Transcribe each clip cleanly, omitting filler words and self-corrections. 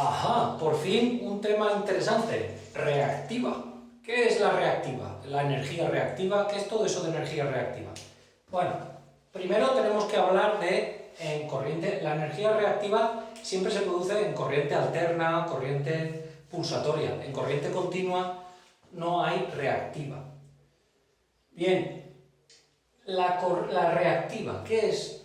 Ajá, por fin un tema interesante, reactiva. ¿Qué es la reactiva? La energía reactiva, ¿qué es todo eso de energía reactiva? Bueno, primero tenemos que hablar de en corriente. La energía reactiva siempre se produce en corriente alterna, corriente pulsatoria. En corriente continua no hay reactiva. Bien, la reactiva, ¿qué es?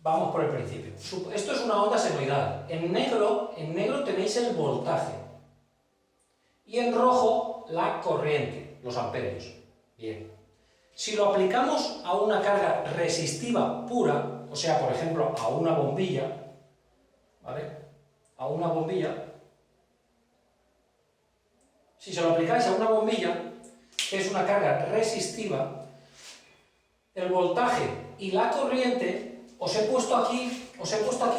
Vamos por el principio. Esto es una onda senoidal. En negro tenéis el voltaje. Y en rojo la corriente, los amperios. Bien. Si lo aplicamos a una carga resistiva pura, o sea, por ejemplo, a una bombilla, ¿vale? A una bombilla. Si se lo aplicáis a una bombilla, que es una carga resistiva, el voltaje y la corriente, os he puesto aquí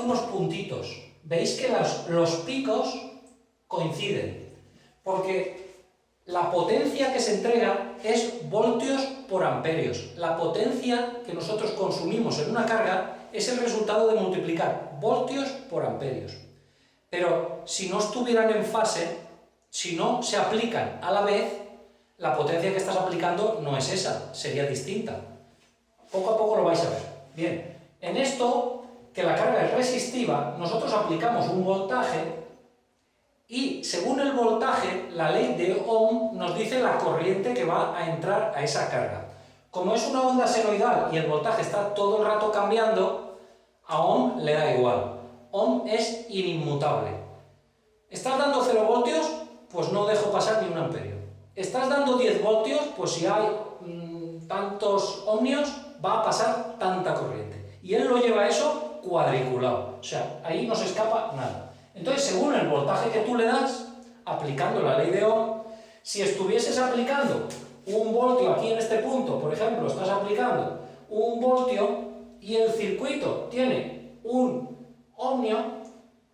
unos puntitos. Veis que los picos coinciden, porque la potencia que se entrega es voltios por amperios. La potencia que nosotros consumimos en una carga es el resultado de multiplicar voltios por amperios. Pero si no estuvieran en fase, si no se aplican a la vez, la potencia que estás aplicando no es esa, sería distinta. Poco a poco lo vais a ver. Bien, en esto, que la carga es resistiva, nosotros aplicamos un voltaje y según el voltaje, la ley de Ohm nos dice la corriente que va a entrar a esa carga. Como es una onda senoidal y el voltaje está todo el rato cambiando, a Ohm le da igual. Ohm es inmutable. ¿Estás dando 0 voltios? Pues no dejo pasar ni un amperio. ¿Estás dando 10 voltios? Pues si hay tantos ohmios, va a pasar tanta corriente. Y él lo lleva eso cuadriculado. O sea, ahí no se escapa nada. Entonces, según el voltaje que tú le das, aplicando la ley de Ohm, si estuvieses aplicando un voltio aquí en este punto, por ejemplo, estás aplicando un voltio y el circuito tiene un ohmio,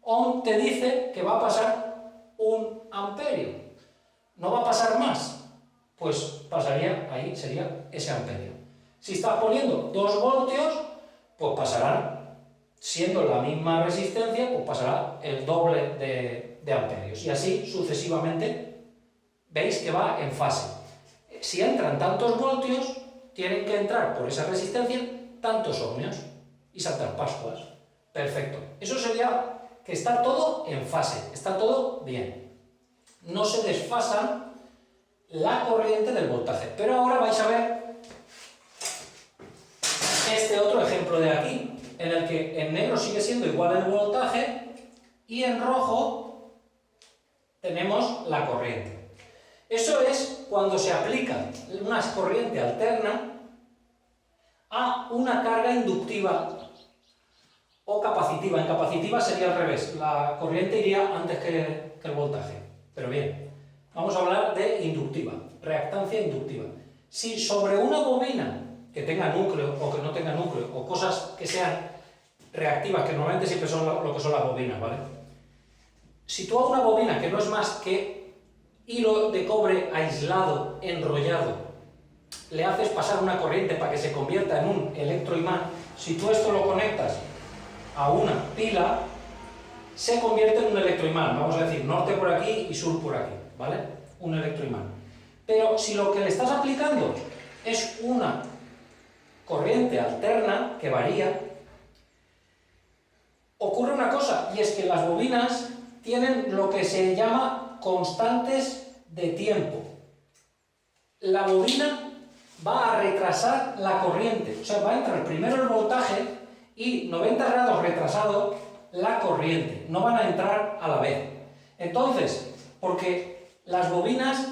Ohm te dice que va a pasar un amperio. No va a pasar más. Pues pasaría, ahí sería ese amperio. Si estás poniendo 2 voltios, pues pasarán, siendo la misma resistencia, pues pasará el doble de amperios. Y así sucesivamente, veis que va en fase. Si entran tantos voltios, tienen que entrar por esa resistencia tantos ohmios y Santas Pascuas. Perfecto. Eso sería que está todo en fase, está todo bien. No se desfasan la corriente del voltaje. Pero ahora vais a ver este otro ejemplo de aquí, en el que en negro sigue siendo igual el voltaje y en rojo tenemos la corriente. Eso es cuando se aplica una corriente alterna a una carga inductiva o capacitiva. En capacitiva sería al revés, la corriente iría antes que el voltaje. Pero bien, vamos a hablar de inductiva, reactancia inductiva. Si sobre una bobina que tenga núcleo o que no tenga núcleo, o cosas que sean reactivas, que normalmente siempre son lo que son las bobinas, ¿vale? Si tú a una bobina que no es más que hilo de cobre aislado, enrollado, le haces pasar una corriente para que se convierta en un electroimán, si tú esto lo conectas a una pila, se convierte en un electroimán, vamos a decir norte por aquí y sur por aquí, ¿vale? Un electroimán. Pero si lo que le estás aplicando es una corriente alterna que varía, ocurre una cosa, y es que las bobinas tienen lo que se llama constantes de tiempo. La bobina va a retrasar la corriente, o sea, va a entrar primero el voltaje y 90 grados retrasado la corriente, no van a entrar a la vez. Entonces, porque las bobinas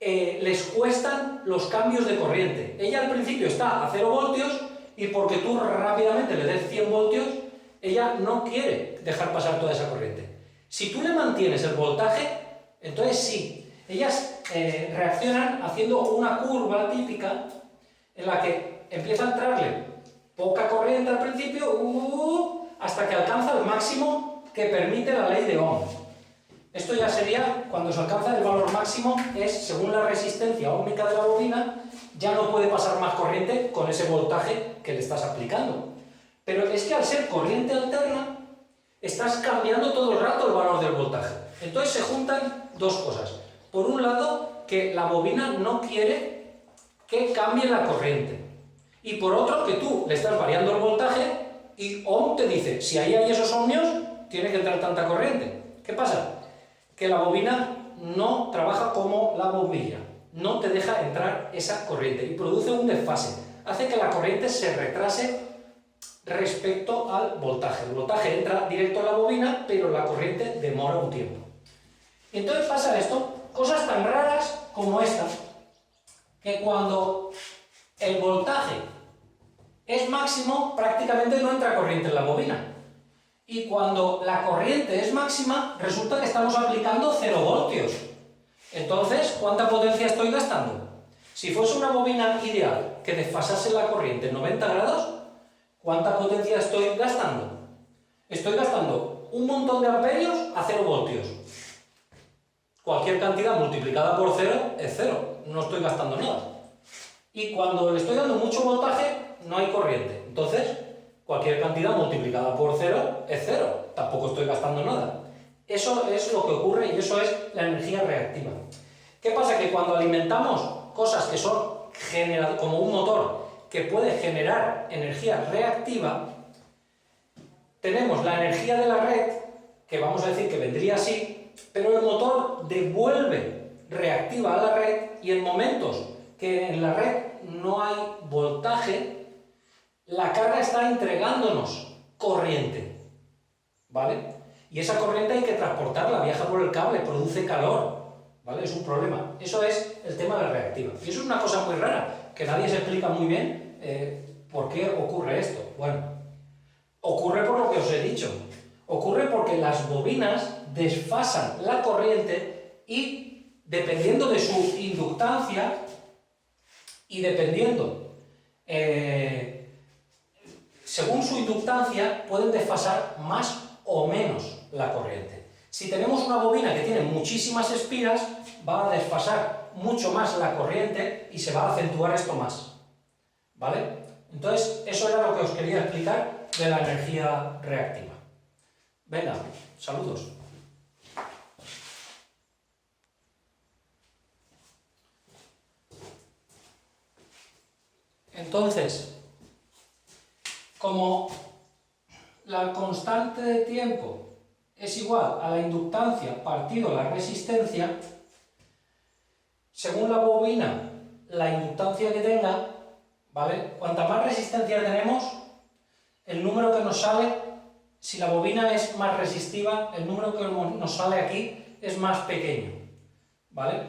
les cuestan los cambios de corriente. Ella al principio está a 0 voltios y porque tú rápidamente le des 100 voltios, ella no quiere dejar pasar toda esa corriente. Si tú le mantienes el voltaje, entonces sí, ellas reaccionan haciendo una curva típica en la que empieza a entrarle poca corriente al principio, hasta que alcanza el máximo que permite la ley de Ohm. Esto ya sería, cuando se alcanza el valor máximo, es según la resistencia óhmica de la bobina, ya no puede pasar más corriente con ese voltaje que le estás aplicando. Pero es que al ser corriente alterna, estás cambiando todo el rato el valor del voltaje. Entonces se juntan dos cosas. Por un lado, que la bobina no quiere que cambie la corriente. Y por otro, que tú le estás variando el voltaje y ohm te dice, si ahí hay esos ohmios, tiene que entrar tanta corriente. ¿Qué pasa? Que la bobina no trabaja como la bombilla. No te deja entrar esa corriente y produce un desfase. Hace que la corriente se retrase respecto al voltaje. El voltaje entra directo a la bobina, pero la corriente demora un tiempo. Y entonces pasa esto, cosas tan raras como esta, que cuando el voltaje es máximo, prácticamente no entra corriente en la bobina. Y cuando la corriente es máxima, resulta que estamos aplicando 0 voltios. Entonces, ¿cuánta potencia estoy gastando? Si fuese una bobina ideal que desfasase la corriente en 90 grados, ¿cuánta potencia estoy gastando? Estoy gastando un montón de amperios a 0 voltios. Cualquier cantidad multiplicada por 0 es 0, no estoy gastando nada. Y cuando le estoy dando mucho voltaje, no hay corriente. Entonces, cualquier cantidad multiplicada por 0 es 0, tampoco estoy gastando nada. Eso es lo que ocurre y eso es la energía reactiva. ¿Qué pasa? Que cuando alimentamos cosas que son como un motor que puede generar energía reactiva, tenemos la energía de la red, que vamos a decir que vendría así, pero el motor devuelve reactiva a la red y en momentos que en la red no hay voltaje, la carga está entregándonos corriente, ¿vale? Y esa corriente hay que transportarla, viaja por el cable, produce calor, ¿vale? Es un problema. Eso es el tema de la reactiva. Y eso es una cosa muy rara, que nadie se explica muy bien por qué ocurre esto. Bueno, ocurre por lo que os he dicho. Ocurre porque las bobinas desfasan la corriente y, dependiendo de su inductancia y dependiendo, según su inductancia, pueden desfasar más o menos la corriente. Si tenemos una bobina que tiene muchísimas espiras, va a desfasar mucho más la corriente y se va a acentuar esto más, ¿vale? Entonces, eso era lo que os quería explicar de la energía reactiva. Venga, saludos. Entonces, como la constante de tiempo es igual a la inductancia partido la resistencia, según la bobina, la inductancia que tenga, ¿vale? Cuanta más resistencia tenemos, el número que nos sale, si la bobina es más resistiva, el número que nos sale aquí es más pequeño, ¿vale?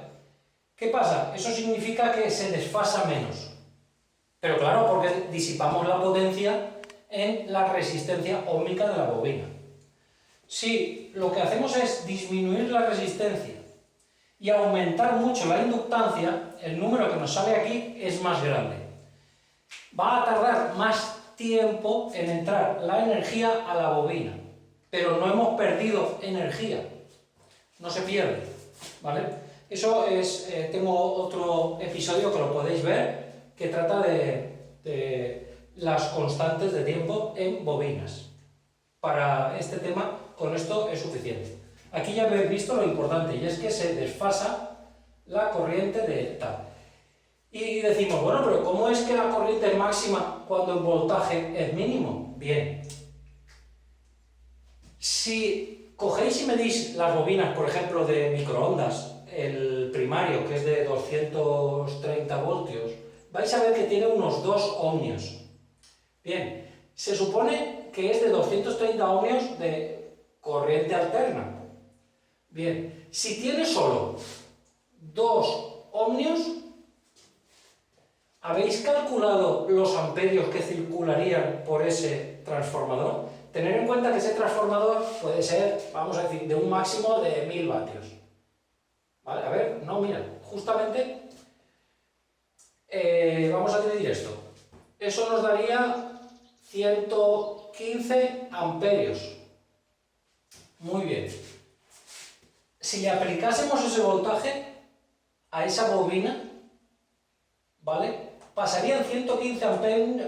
¿Qué pasa? Eso significa que se desfasa menos. Pero claro, porque disipamos la potencia en la resistencia óhmica de la bobina. Si lo que hacemos es disminuir la resistencia y aumentar mucho la inductancia, el número que nos sale aquí es más grande. Va a tardar más tiempo en entrar la energía a la bobina, pero no hemos perdido energía, no se pierde, ¿vale? Eso es, tengo otro episodio que lo podéis ver, que trata de las constantes de tiempo en bobinas. Para este tema, con esto es suficiente. Aquí ya habéis visto lo importante, y es que se desfasa la corriente de tal. Y decimos, bueno, pero ¿cómo es que la corriente es máxima cuando el voltaje es mínimo? Bien. Si cogéis y medís las bobinas, por ejemplo, de microondas, el primario, que es de 230 voltios, vais a ver que tiene unos 2 ohmios. Bien, se supone que es de 230 ohmios de corriente alterna. Bien, si tiene solo 2 ohmios, ¿habéis calculado los amperios que circularían por ese transformador? Tener en cuenta que ese transformador puede ser, vamos a decir, de un máximo de 1000 vatios. ¿Vale? A ver, no, mira, justamente vamos a dividir esto. Eso nos daría 115 amperios. Muy bien. Si le aplicásemos ese voltaje a esa bobina, ¿vale? Pasarían 115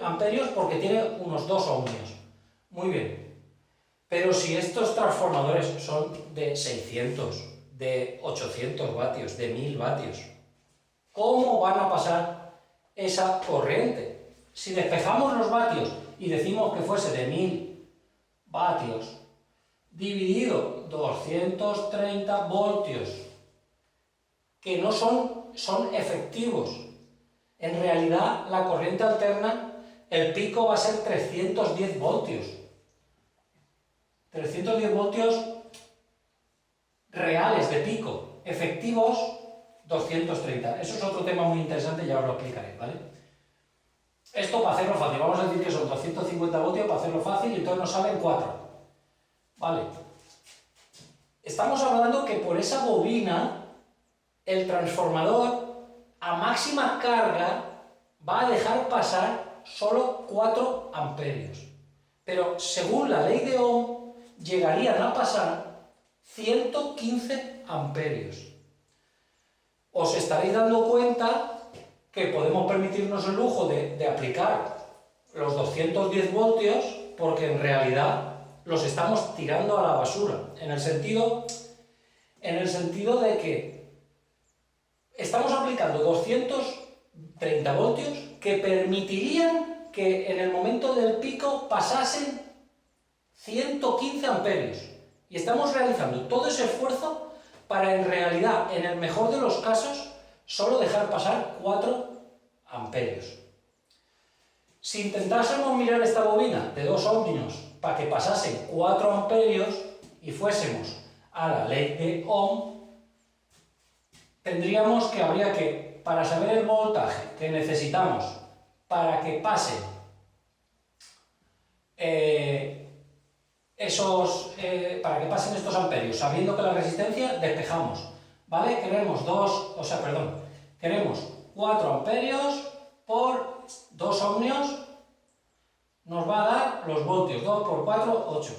amperios porque tiene unos 2 ohmios. Muy bien. Pero si estos transformadores son de 600, de 800 vatios, de 1000 vatios, ¿cómo van a pasar esa corriente? Si despejamos los vatios y decimos que fuese de 1000 vatios dividido 230 voltios, que no son efectivos. En realidad, la corriente alterna, el pico va a ser 310 voltios. 310 voltios reales de pico, efectivos 230. Eso es otro tema muy interesante, ya os lo explicaré, ¿vale? Esto para hacerlo fácil, vamos a decir que son 250 voltios para hacerlo fácil y entonces nos salen 4. ¿Vale? Estamos hablando que por esa bobina el transformador a máxima carga va a dejar pasar solo 4 amperios. Pero según la ley de Ohm llegarían a pasar 115 amperios. Os estaréis dando cuenta que podemos permitirnos el lujo de aplicar los 210 voltios porque en realidad los estamos tirando a la basura, en el sentido de que estamos aplicando 230 voltios que permitirían que en el momento del pico pasasen 115 amperios. Y estamos realizando todo ese esfuerzo para en realidad, en el mejor de los casos, solo dejar pasar 4 amperios. Si intentásemos mirar esta bobina de 2 ohmios para que pasasen 4 amperios y fuésemos a la ley de Ohm, tendríamos que habría que, para saber el voltaje que necesitamos para que pasen estos amperios, sabiendo que la resistencia despejamos, ¿vale? Queremos 4 amperios por 2 ohmios, nos va a dar los voltios, 2 por 4, 8.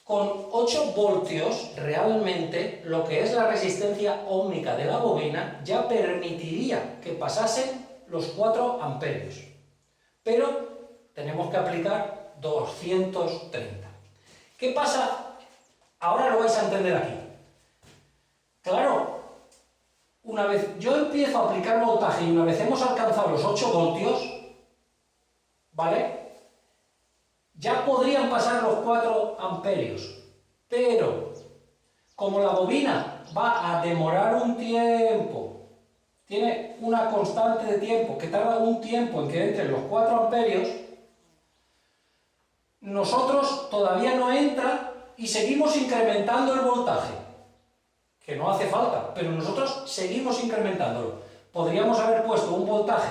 Con 8 voltios, realmente, lo que es la resistencia óhmica de la bobina ya permitiría que pasasen los 4 amperios. Pero tenemos que aplicar 230. ¿Qué pasa? Ahora lo vais a entender aquí. Claro, una vez yo empiezo a aplicar voltaje y una vez hemos alcanzado los 8 voltios, ¿vale? Ya podrían pasar los 4 amperios, pero como la bobina va a demorar un tiempo, tiene una constante de tiempo que tarda un tiempo en que entren los 4 amperios, nosotros todavía no entra y seguimos incrementando el voltaje, que no hace falta, pero nosotros seguimos incrementándolo. Podríamos haber puesto un voltaje,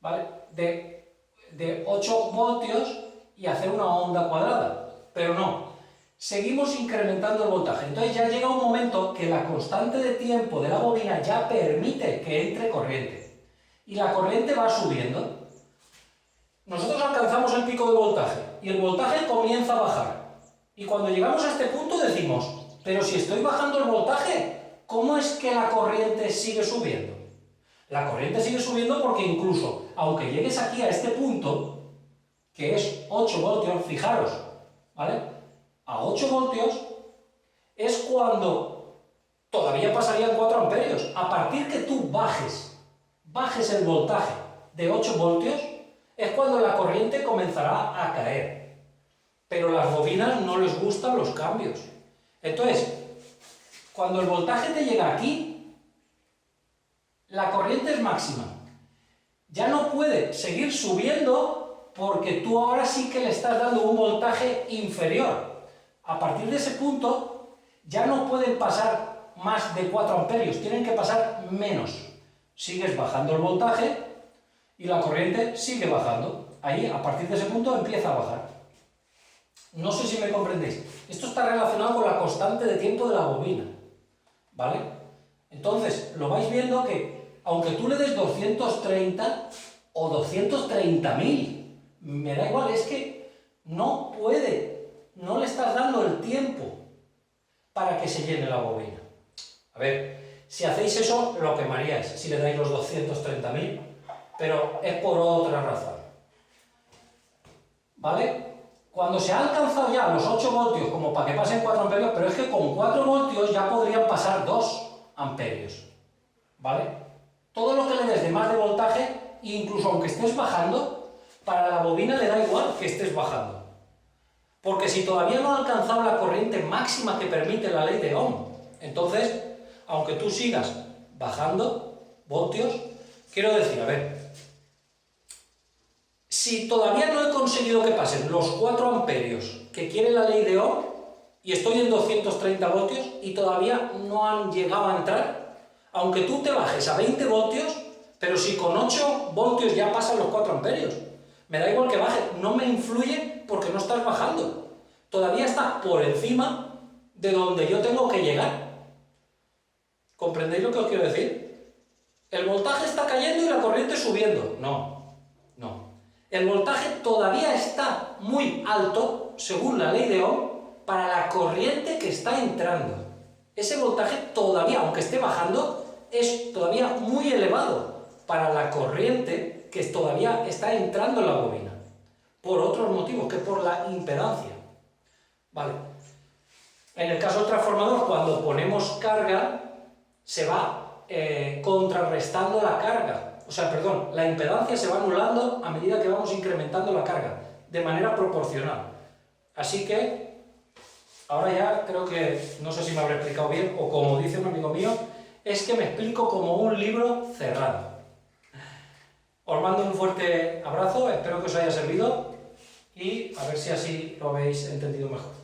¿vale?, de 8 voltios y hacer una onda cuadrada, pero no, seguimos incrementando el voltaje. Entonces ya llega un momento que la constante de tiempo de la bobina ya permite que entre corriente y la corriente va subiendo. Nosotros alcanzamos el pico de voltaje y el voltaje comienza a bajar y cuando llegamos a este punto decimos, pero si estoy bajando el voltaje, ¿cómo es que la corriente sigue subiendo? La corriente sigue subiendo porque incluso aunque llegues aquí a este punto, que es 8 voltios, fijaros, ¿vale? A 8 voltios es cuando todavía pasarían 4 amperios. A partir que tú bajes el voltaje de 8 voltios, es cuando la corriente comenzará a caer. Pero a las bobinas no les gustan los cambios. Entonces, cuando el voltaje te llega aquí, la corriente es máxima. Ya no puede seguir subiendo porque tú ahora sí que le estás dando un voltaje inferior. A partir de ese punto ya no pueden pasar más de 4 amperios, tienen que pasar menos. Sigues bajando el voltaje y la corriente sigue bajando. Ahí, a partir de ese punto, empieza a bajar. No sé si me comprendéis. Esto está relacionado con la constante de tiempo de la bobina, ¿vale? Entonces, lo vais viendo que, aunque tú le des 230 o 230.000, me da igual, es que no puede, no le estás dando el tiempo para que se llene la bobina. A ver, si hacéis eso, lo quemaríais, si le dais los 230.000, pero es por otra razón. ¿Vale? Cuando se ha alcanzado ya los 8 voltios, como para que pasen 4 amperios, pero es que con 4 voltios ya podrían pasar 2 amperios, ¿vale? Todo lo que le des de más de voltaje, incluso aunque estés bajando, para la bobina le da igual que estés bajando. Porque si todavía no ha alcanzado la corriente máxima que permite la ley de Ohm, entonces, aunque tú sigas bajando voltios, quiero decir, a ver, si todavía no he conseguido que pasen los 4 amperios que quiere la ley de Ohm, y estoy en 230 voltios y todavía no han llegado a entrar, aunque tú te bajes a 20 voltios, pero si con 8 voltios ya pasan los 4 amperios, me da igual que baje, no me influye porque no estás bajando. Todavía estás por encima de donde yo tengo que llegar. ¿Comprendéis lo que os quiero decir? ¿El voltaje está cayendo y la corriente subiendo? No, no. El voltaje todavía está muy alto, según la ley de Ohm, para la corriente que está entrando. Ese voltaje todavía, aunque esté bajando, es todavía muy elevado para la corriente que todavía está entrando en la bobina. Por otros motivos, que por la impedancia. Vale. En el caso del transformador, cuando ponemos carga, se va contrarrestando la carga. O sea, perdón, la impedancia se va anulando a medida que vamos incrementando la carga, de manera proporcional. Así que, ahora ya creo que, no sé si me habré explicado bien, o como dice un amigo mío, es que me explico como un libro cerrado. Os mando un fuerte abrazo, espero que os haya servido y a ver si así lo habéis entendido mejor.